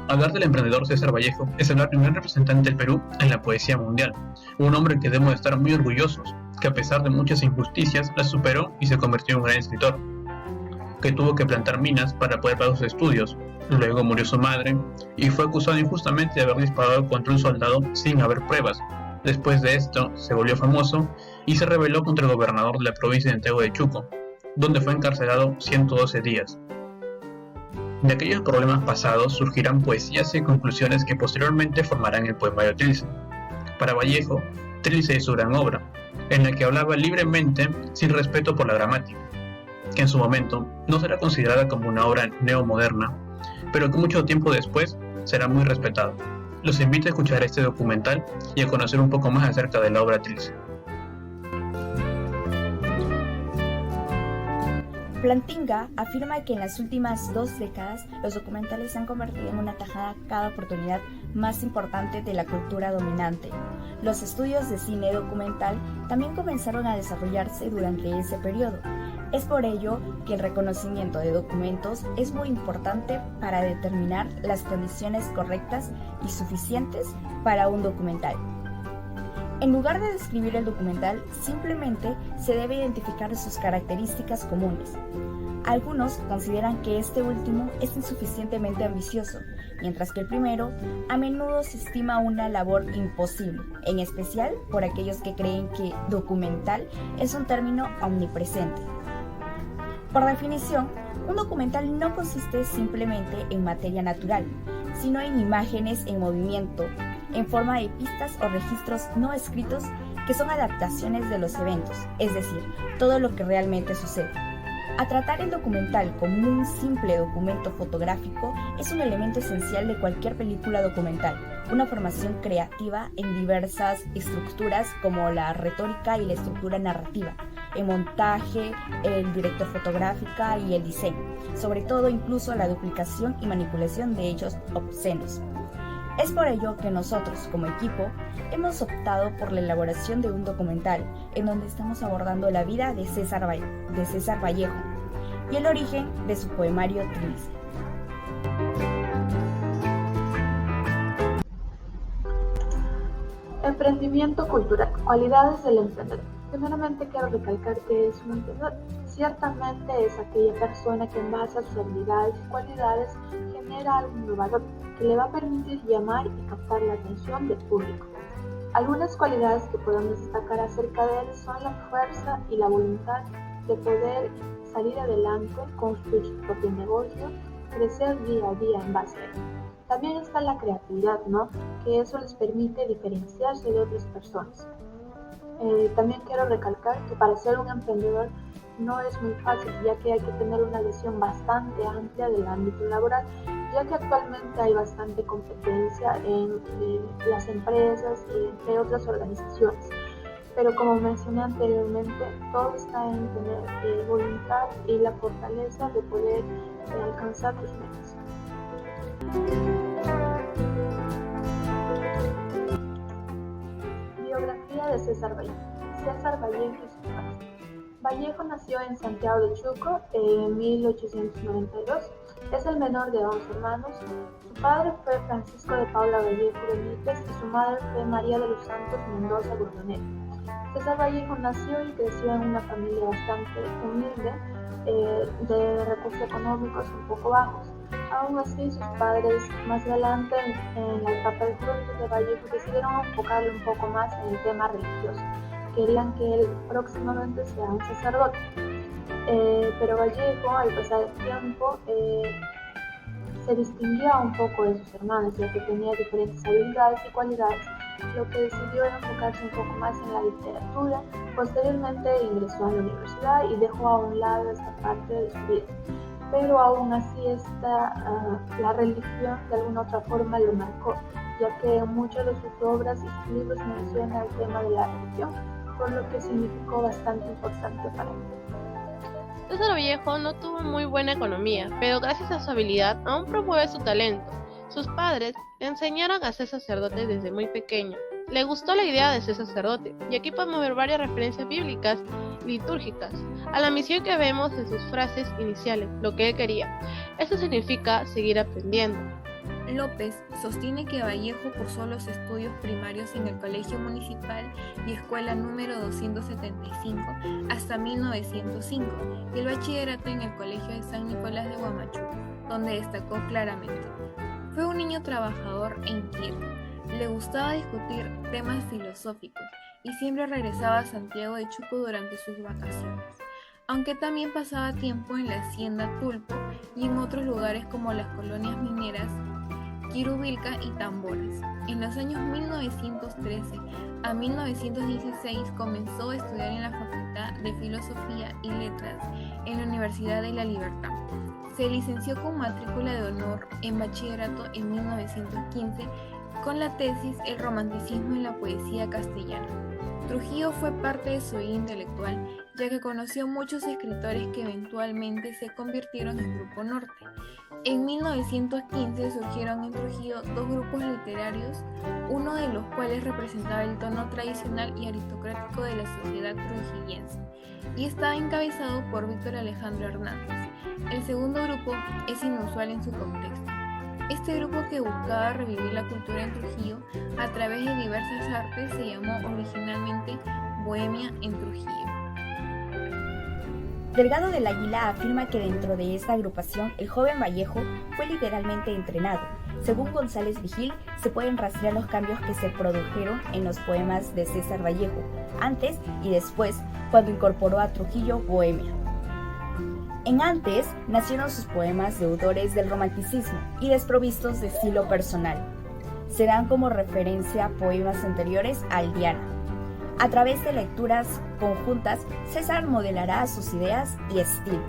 Hablar del emprendedor César Vallejo es hablar de un gran representante del Perú en la poesía mundial, un hombre que debemos estar muy orgullosos, que a pesar de muchas injusticias las superó y se convirtió en un gran escritor, que tuvo que plantar minas para poder pagar sus estudios. Luego murió su madre y fue acusado injustamente de haber disparado contra un soldado sin haber pruebas. Después de esto, se volvió famoso y se rebeló contra el gobernador de la provincia de Santiago de Chuco, donde fue encarcelado 112 días. De aquellos problemas pasados surgirán poesías y conclusiones que posteriormente formarán el poemario Trilce. Para Vallejo, Trilce es su gran obra, en la que hablaba libremente sin respeto por la gramática, que en su momento no será considerada como una obra neomoderna, pero que mucho tiempo después será muy respetada. Los invito a escuchar este documental y a conocer un poco más acerca de la obra Trilce. Plantinga afirma que en las últimas 2 décadas los documentales se han convertido en una tajada cada oportunidad más importante de la cultura dominante. Los estudios de cine documental también comenzaron a desarrollarse durante ese periodo. Es por ello que el reconocimiento de documentos es muy importante para determinar las condiciones correctas y suficientes para un documental. En lugar de describir el documental, simplemente se debe identificar sus características comunes. Algunos consideran que este último es insuficientemente ambicioso, mientras que el primero a menudo se estima una labor imposible, en especial por aquellos que creen que documental es un término omnipresente. Por definición, un documental no consiste simplemente en materia natural, sino en imágenes en movimiento, en forma de pistas o registros no escritos que son adaptaciones de los eventos, es decir, todo lo que realmente sucede. A tratar el documental como un simple documento fotográfico es un elemento esencial de cualquier película documental, una formación creativa en diversas estructuras como la retórica y la estructura narrativa, el montaje, el director fotográfica y el diseño, sobre todo incluso la duplicación y manipulación de hechos obscenos. Es por ello que nosotros, como equipo, hemos optado por la elaboración de un documental en donde estamos abordando la vida de César Vallejo y el origen de su poemario Trilce. Emprendimiento cultural, cualidades del emprendedor. Primeramente quiero recalcar que es un emprendedor. Ciertamente es aquella persona que en base a sus habilidades y cualidades genera algo innovador que le va a permitir llamar y captar la atención del público. Algunas cualidades que podemos destacar acerca de él son la fuerza y la voluntad de poder salir adelante, construir su propio negocio, crecer día a día en base a él. También está la creatividad, que eso les permite diferenciarse de otras personas. También quiero recalcar que para ser un emprendedor no es muy fácil, ya que hay que tener una visión bastante amplia del ámbito laboral, ya que actualmente hay bastante competencia en las empresas y entre otras organizaciones. Pero como mencioné anteriormente, todo está en tener voluntad y la fortaleza de poder alcanzar tus metas. Biografía de César Vallejo. César Vallejo y sus padres. Vallejo nació en Santiago de Chuco en 1892. Es el menor de 11 hermanos. Su padre fue Francisco de Paula Vallejo Benítez y su madre fue María de los Santos Mendoza Gordonero. César Vallejo nació y creció en una familia bastante humilde, de recursos económicos un poco bajos. Aún así, sus padres más adelante, en la etapa de juventud de Vallejo, decidieron enfocarle un poco más en el tema religioso. Querían que él próximamente sea un sacerdote. Pero Vallejo, al pasar el tiempo, se distinguía un poco de sus hermanos, ya que tenía diferentes habilidades y cualidades, lo que decidió enfocarse un poco más en la literatura. Posteriormente ingresó a la universidad y dejó a un lado esta parte de su vida. Pero aún así la religión de alguna otra forma lo marcó, ya que en muchas de sus obras y sus libros menciona el tema de la religión, por lo que significó bastante importante para él. César Vallejo no tuvo muy buena economía, pero gracias a su habilidad aún promueve su talento. Sus padres le enseñaron a ser sacerdote desde muy pequeño. Le gustó la idea de ser sacerdote, y aquí podemos ver varias referencias bíblicas y litúrgicas a la misión que vemos en sus frases iniciales, lo que él quería. Esto significa seguir aprendiendo. López sostiene que Vallejo cursó los estudios primarios en el Colegio Municipal y Escuela número 275 hasta 1905 y el bachillerato en el Colegio de San Nicolás de Huamachuco, donde destacó claramente. Fue un niño trabajador e inquieto, le gustaba discutir temas filosóficos y siempre regresaba a Santiago de Chuco durante sus vacaciones, aunque también pasaba tiempo en la hacienda Tulpo y en otros lugares como las colonias mineras Quirubilca y Tamboras. En los años 1913 a 1916 comenzó a estudiar en la Facultad de Filosofía y Letras en la Universidad de La Libertad. Se licenció con matrícula de honor en bachillerato en 1915 con la tesis El romanticismo en la poesía castellana. Trujillo fue parte de su vida intelectual, ya que conoció muchos escritores que eventualmente se convirtieron en Grupo Norte. En 1915 surgieron en Trujillo dos grupos literarios, uno de los cuales representaba el tono tradicional y aristocrático de la sociedad trujillense, y estaba encabezado por Víctor Alejandro Hernández. El segundo grupo es inusual en su contexto. Este grupo, que buscaba revivir la cultura en Trujillo a través de diversas artes, se llamó originalmente Bohemia en Trujillo. Delgado del Águila afirma que dentro de esta agrupación el joven Vallejo fue literalmente entrenado. Según González Vigil, se pueden rastrear los cambios que se produjeron en los poemas de César Vallejo, antes y después, cuando incorporó a Trujillo Bohemia. En Antes nacieron sus poemas deudores del romanticismo y desprovistos de estilo personal. Se dan como referencia poemas anteriores al Diana. A través de lecturas conjuntas, César modelará sus ideas y estilo.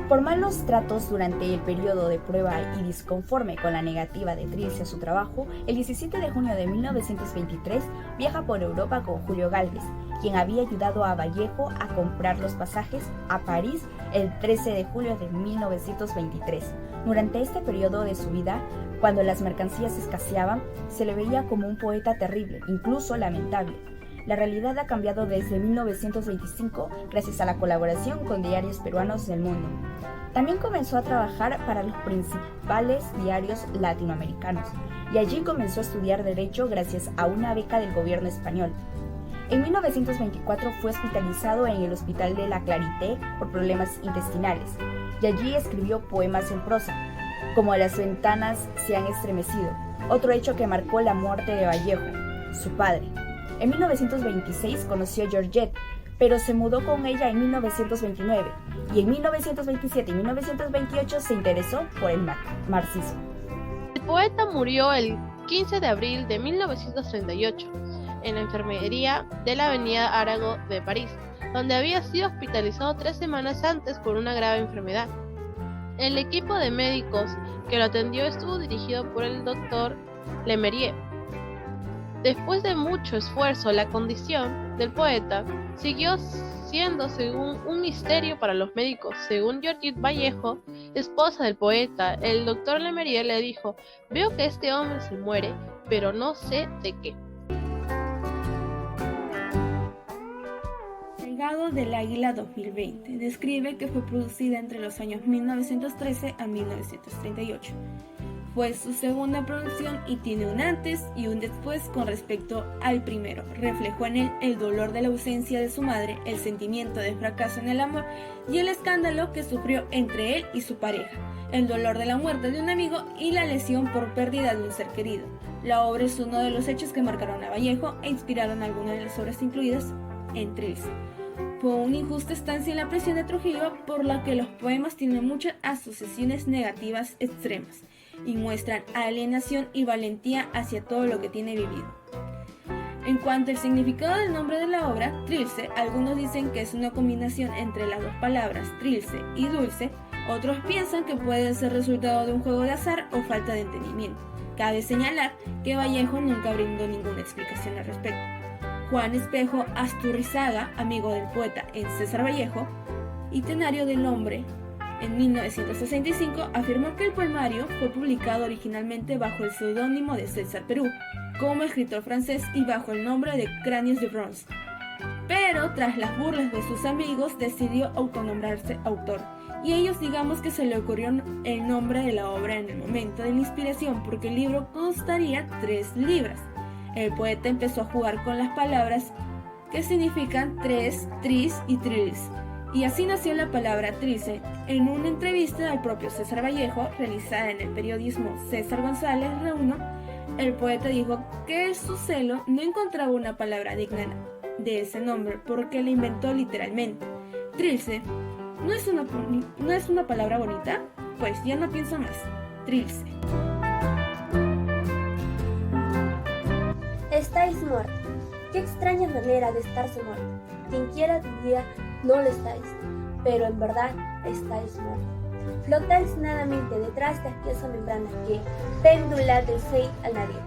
Por malos tratos durante el periodo de prueba y disconforme con la negativa de Trilce a su trabajo, el 17 de junio de 1923 viaja por Europa con Julio Gálvez, quien había ayudado a Vallejo a comprar los pasajes a París el 13 de julio de 1923. Durante este periodo de su vida, cuando las mercancías escaseaban, se le veía como un poeta terrible, incluso lamentable. La realidad ha cambiado desde 1925 gracias a la colaboración con diarios peruanos del mundo. También comenzó a trabajar para los principales diarios latinoamericanos y allí comenzó a estudiar Derecho gracias a una beca del gobierno español. En 1924 fue hospitalizado en el Hospital de la Clarité por problemas intestinales y allí escribió poemas en prosa, como Las ventanas se han estremecido, otro hecho que marcó la muerte de Vallejo, su padre. En 1926 conoció a Georgette, pero se mudó con ella en 1929 y en 1927 y 1928 se interesó por el marxismo. El poeta murió el 15 de abril de 1938 en la enfermería de la Avenida Arago de París, donde había sido hospitalizado 3 semanas antes por una grave enfermedad. El equipo de médicos que lo atendió estuvo dirigido por el doctor Lemerrier. Después de mucho esfuerzo, la condición del poeta siguió siendo según un misterio para los médicos. Según Georgette Vallejo, esposa del poeta, el doctor Lemerrier le dijo: "Veo que este hombre se muere, pero no sé de qué". Delgado del Águila 2020 describe que fue producida entre los años 1913 a 1938. Fue su segunda producción y tiene un antes y un después con respecto al primero. Reflejó en él el dolor de la ausencia de su madre, el sentimiento de fracaso en el amor y el escándalo que sufrió entre él y su pareja, el dolor de la muerte de un amigo y la lesión por pérdida de un ser querido. La obra es uno de los hechos que marcaron a Vallejo e inspiraron algunas de las obras incluidas en Trilce. Fue una injusta estancia en la prisión de Trujillo, por la que los poemas tienen muchas asociaciones negativas extremas y muestran alienación y valentía hacia todo lo que tiene vivido. En cuanto al significado del nombre de la obra, Trilce, algunos dicen que es una combinación entre las dos palabras trilce y dulce, otros piensan que puede ser resultado de un juego de azar o falta de entendimiento. Cabe señalar que Vallejo nunca brindó ninguna explicación al respecto. Juan Espejo Asturrizaga, amigo del poeta en César Vallejo, Itinerario del hombre, en 1965, afirmó que el poemario fue publicado originalmente bajo el seudónimo de César Perú, como escritor francés y bajo el nombre de Cráneos de Bronce. Pero tras las burlas de sus amigos decidió autonombrarse autor y ellos digamos que se le ocurrió el nombre de la obra en el momento de la inspiración porque el libro constaría 3 libras. El poeta empezó a jugar con las palabras que significan tres, tris y trilis, y así nació la palabra trilce. En una entrevista al propio César Vallejo, realizada en el periodismo César González Reuno, el poeta dijo que su celo no encontraba una palabra digna de ese nombre porque la inventó literalmente. Trilce, ¿no es una palabra bonita? Pues ya no pienso más. Trilce. Estáis muertos. Qué extraña manera de estarse muerto. Quien quiera diría, no lo estáis, pero en verdad estáis muertos. Flotáis nadamente detrás de aquella membrana que, péndula del seid al nadir,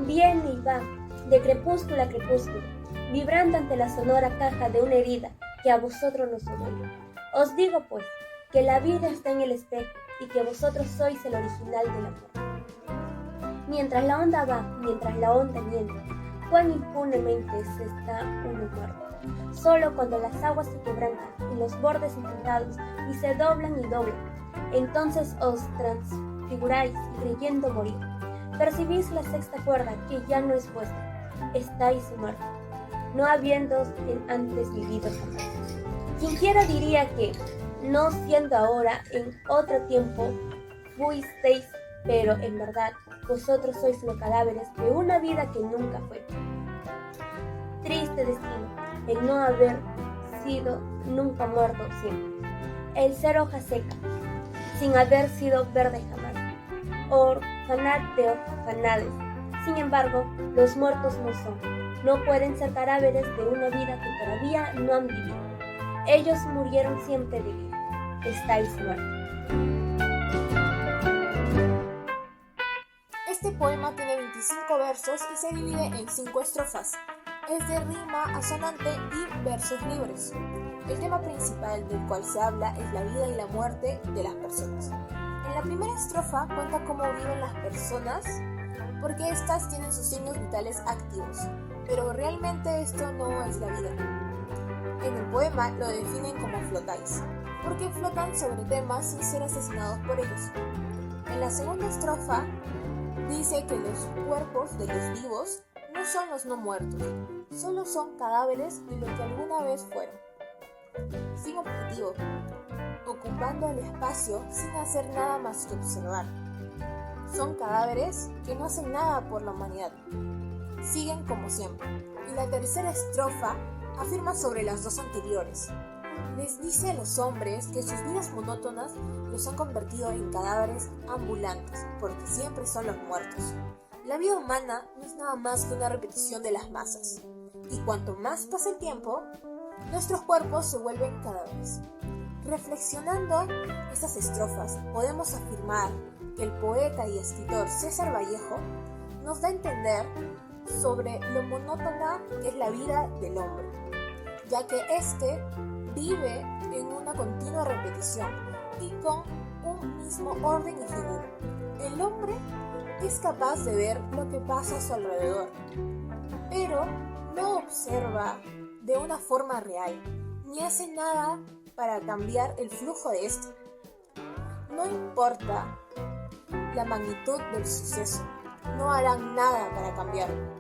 viene y va, de crepúsculo a crepúsculo, vibrando ante la sonora caja de una herida que a vosotros no duele. Os digo pues, que la vida está en el espejo y que vosotros sois el original del amor. Mientras la onda va, mientras la onda miente, cuán impunemente se está uno muerto. Solo cuando las aguas se quebrantan y los bordes enfrentados y se doblan y doblan, entonces os transfiguráis creyendo morir. Percibís la sexta cuerda que ya no es vuestra. Estáis muertos, no habiendo antes vivido jamás. Quienquiera diría que, no siendo ahora, en otro tiempo fuisteis, pero en verdad vosotros sois los cadáveres de una vida que nunca fue. Triste destino, el no haber sido nunca muerto siempre. El ser hoja seca, sin haber sido verde jamás. Orfanat de orfanades. Sin embargo, los muertos no son. No pueden ser cadáveres de una vida que todavía no han vivido. Ellos murieron siempre de vida. Estáis muertos. Este poema tiene 25 versos y se divide en 5 estrofas. Es de rima asonante y versos libres. El tema principal del cual se habla es la vida y la muerte de las personas. En la primera estrofa cuenta cómo viven las personas porque éstas tienen sus signos vitales activos, pero realmente esto no es la vida. En el poema lo definen como flotáis, porque flotan sobre temas sin ser asesinados por ellos. En la segunda estrofa dice que los cuerpos de los vivos no son los no muertos, solo son cadáveres de lo que alguna vez fueron. Sin objetivo, ocupando el espacio sin hacer nada más que observar. Son cadáveres que no hacen nada por la humanidad. Siguen como siempre. Y la tercera estrofa afirma sobre las dos anteriores. Les dice a los hombres que sus vidas monótonas los han convertido en cadáveres ambulantes, porque siempre son los muertos. La vida humana no es nada más que una repetición de las masas, y cuanto más pasa el tiempo, nuestros cuerpos se vuelven cadáveres. Reflexionando estas estrofas, podemos afirmar que el poeta y escritor César Vallejo nos da a entender sobre lo monótona que es la vida del hombre, ya que éste vive en una continua repetición y con un mismo orden y figura. El hombre es capaz de ver lo que pasa a su alrededor, pero no observa de una forma real, ni hace nada para cambiar el flujo de este. No importa la magnitud del suceso, no harán nada para cambiarlo.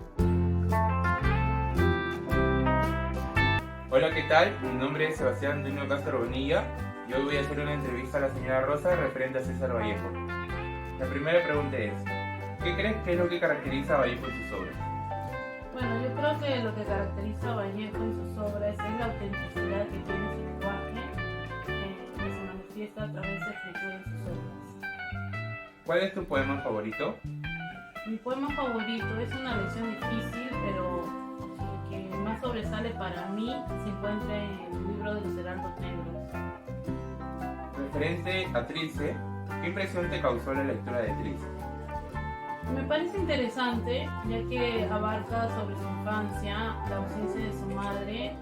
Hola, ¿qué tal? Mi nombre es Sebastián Antonio Castro Bonilla y hoy voy a hacer una entrevista a la señora Rosa referente a César Vallejo. La primera pregunta es, ¿qué crees que es lo que caracteriza a Vallejo en sus obras? Bueno, yo creo que lo que caracteriza a Vallejo en sus obras es la autenticidad que tiene su lenguaje, que se manifiesta a través de la escritura en sus obras. ¿Cuál es tu poema favorito? Mi poema favorito es una lección difícil, pero el que más sobresale para mí se encuentra en el libro de los Heraldos Negros. Referente a Trilce, ¿qué impresión te causó la lectura de Trilce? Me parece interesante, ya que abarca sobre su infancia, la ausencia de su madre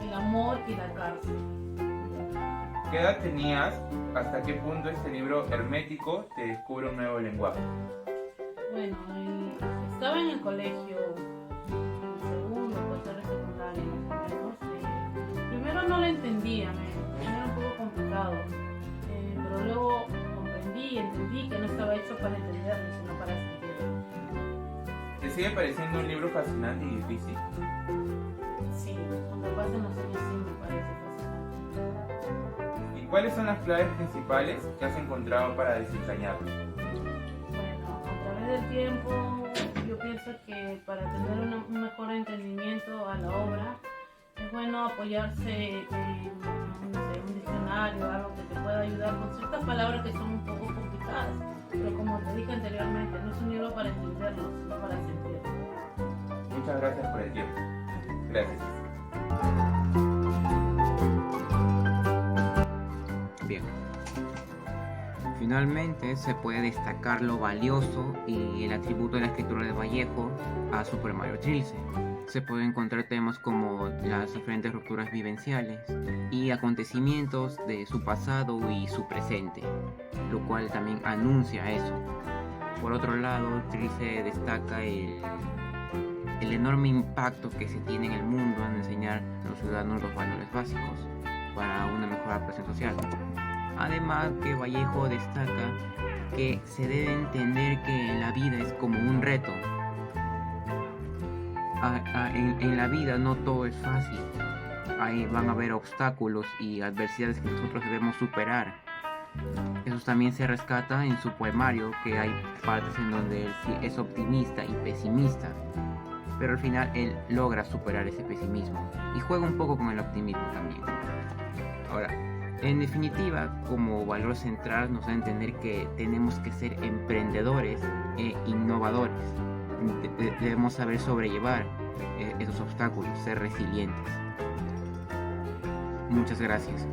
y el amor y la cárcel. ¿Qué edad tenías? ¿Hasta qué punto este libro hermético te descubre un nuevo lenguaje? Bueno, estaba en el colegio, en segundo, tercero, secundaria, más o menos. Primero no lo entendía, me era un poco complicado. Pero luego comprendí y entendí que no estaba hecho para entenderlo, sino para sentirlo. ¿Te sigue pareciendo un libro fascinante y difícil? Sí, cuando pasen los años sí me parece fascinante. ¿Y cuáles son las claves principales que has encontrado para desentrañarlo? Bueno, a través del tiempo yo pienso que para tener un mejor entendimiento a la obra es bueno apoyarse en no sé, un diccionario, algo que te pueda ayudar con ciertas palabras que son un poco complicadas, pero como te dije anteriormente, no es un libro para entenderlo, sino para sentirlo. Muchas gracias por el tiempo. Gracias. Bien. Finalmente se puede destacar lo valioso y el atributo de la escritura de Vallejo a Super Mario Trilce. Se pueden encontrar temas como las diferentes rupturas vivenciales y acontecimientos de su pasado y su presente, lo cual también anuncia eso. Por otro lado, Trilce destaca el enorme impacto que se tiene en el mundo en enseñar a los ciudadanos los valores básicos para una mejor adaptación social. Además que Vallejo destaca que se debe entender que la vida es como un reto. En la vida no todo es fácil. Ahí van a haber obstáculos y adversidades que nosotros debemos superar. Eso también se rescata en su poemario, que hay partes en donde él es optimista y pesimista, pero al final él logra superar ese pesimismo y juega un poco con el optimismo también. Ahora, en definitiva, como valor central nos da a entender que tenemos que ser emprendedores e innovadores. Debemos saber sobrellevar esos obstáculos, ser resilientes. Muchas gracias.